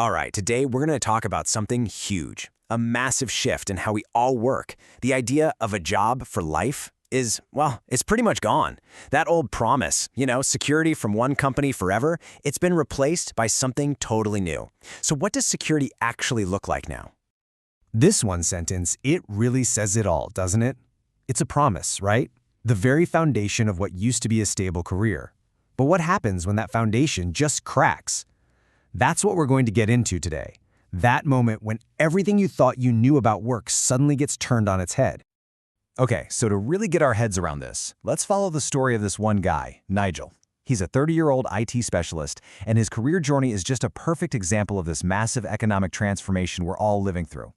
All right, today we're going to talk about something huge, a massive shift in how we all work. The idea of a job for life is, well, it's pretty much gone. That old promise, security from one company forever, it's been replaced by something totally new. So what does security actually look like now? This one sentence, it really says it all, doesn't it? It's a promise, right? The very foundation of what used to be a stable career. But what happens when that foundation just cracks? That's what we're going to get into today. That moment when everything you thought you knew about work suddenly gets turned on its head. Okay, so to really get our heads around this, let's follow the story of this one guy, Nigel. He's a 30-year-old IT specialist, and his career journey is just a perfect example of this massive economic transformation we're all living through.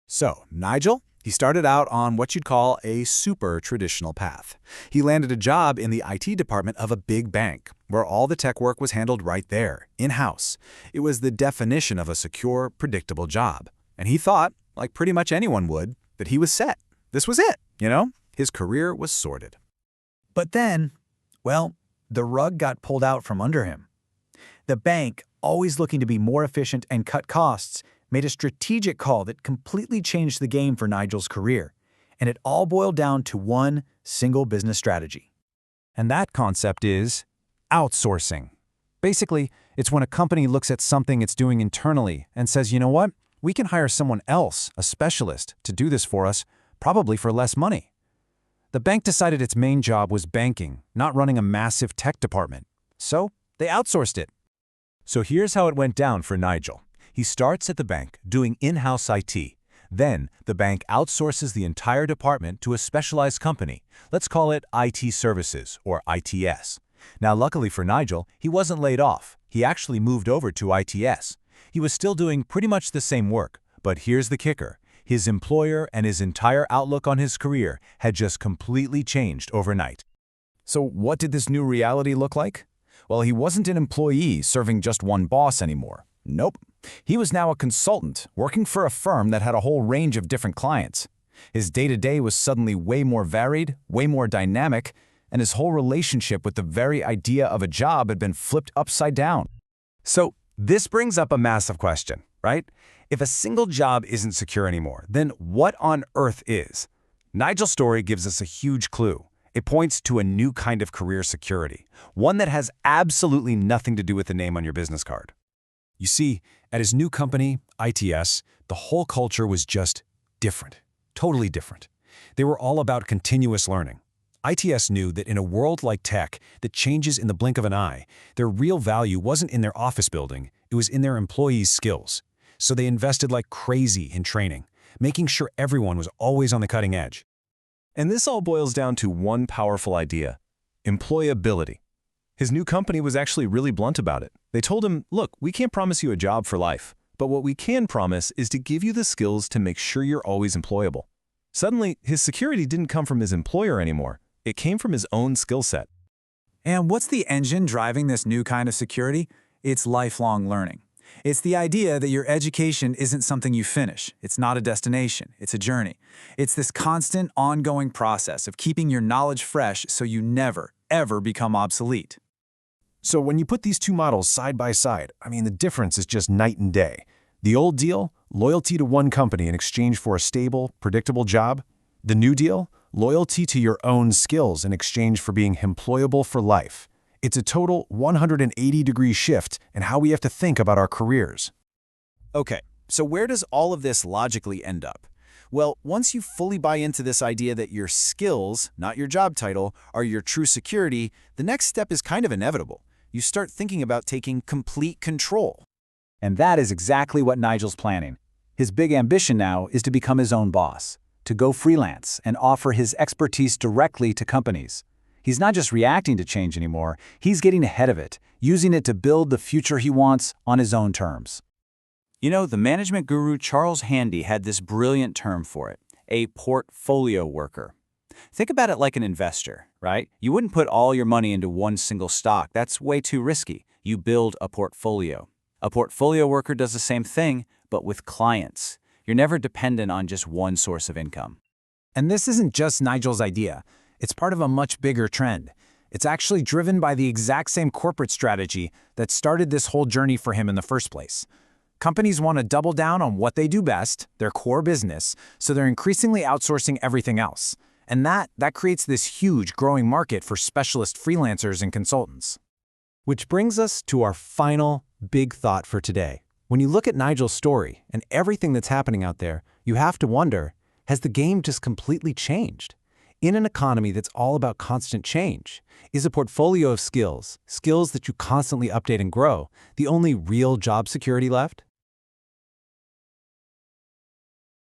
So, Nigel, he started out on what you'd call a super traditional path. He landed a job in the IT department of a big bank, where all the tech work was handled right there, in-house. It was the definition of a secure, predictable job. And he thought, like pretty much anyone would, that he was set. This was it, His career was sorted. But then, the rug got pulled out from under him. The bank, always looking to be more efficient and cut costs, made a strategic call that completely changed the game for Nigel's career. And it all boiled down to one single business strategy. And that concept is outsourcing. Basically, it's when a company looks at something it's doing internally and says, you know what, we can hire someone else, a specialist, to do this for us, probably for less money. The bank decided its main job was banking, not running a massive tech department. So they outsourced it. So here's how it went down for Nigel. He starts at the bank doing in-house IT. Then the bank outsources the entire department to a specialized company. Let's call it IT Services, or ITS. Now, luckily for Nigel, he wasn't laid off. He actually moved over to ITS. He was still doing pretty much the same work, but here's the kicker. His employer and his entire outlook on his career had just completely changed overnight. So what did this new reality look like? Well, he wasn't an employee serving just one boss anymore. Nope. He was now a consultant working for a firm that had a whole range of different clients. His day-to-day was suddenly way more varied, way more dynamic, and his whole relationship with the very idea of a job had been flipped upside down. So this brings up a massive question, right? If a single job isn't secure anymore, then what on earth is? Nigel's story gives us a huge clue. It points to a new kind of career security, one that has absolutely nothing to do with the name on your business card. You see, at his new company, ITS, the whole culture was just different, totally different. They were all about continuous learning. ITS knew that in a world like tech that changes in the blink of an eye, their real value wasn't in their office building, it was in their employees' skills. So they invested like crazy in training, making sure everyone was always on the cutting edge. And this all boils down to one powerful idea: employability. His new company was actually really blunt about it. They told him, look, we can't promise you a job for life, but what we can promise is to give you the skills to make sure you're always employable. Suddenly, his security didn't come from his employer anymore. It came from his own skill set. And what's the engine driving this new kind of security? It's lifelong learning. It's the idea that your education isn't something you finish. It's not a destination. It's a journey. It's this constant, ongoing process of keeping your knowledge fresh so you never, ever become obsolete. So when you put these two models side by side, the difference is just night and day. The old deal, loyalty to one company in exchange for a stable, predictable job. The new deal, loyalty to your own skills in exchange for being employable for life. It's a total 180-degree shift in how we have to think about our careers. Okay, so where does all of this logically end up? Well, once you fully buy into this idea that your skills, not your job title, are your true security, the next step is kind of inevitable. You start thinking about taking complete control. And that is exactly what Nigel's planning. His big ambition now is to become his own boss, to go freelance and offer his expertise directly to companies. He's not just reacting to change anymore, he's getting ahead of it, using it to build the future he wants on his own terms. The management guru Charles Handy had this brilliant term for it, a portfolio worker. Think about it like an investor, right? You wouldn't put all your money into one single stock. That's way too risky. You build a portfolio. A portfolio worker does the same thing, but with clients. You're never dependent on just one source of income. And this isn't just Nigel's idea. It's part of a much bigger trend. It's actually driven by the exact same corporate strategy that started this whole journey for him in the first place. Companies want to double down on what they do best, their core business, so they're increasingly outsourcing everything else. And that creates this huge growing market for specialist freelancers and consultants. Which brings us to our final big thought for today. When you look at Nigel's story and everything that's happening out there, you have to wonder, has the game just completely changed? In an economy that's all about constant change, is a portfolio of skills that you constantly update and grow, the only real job security left?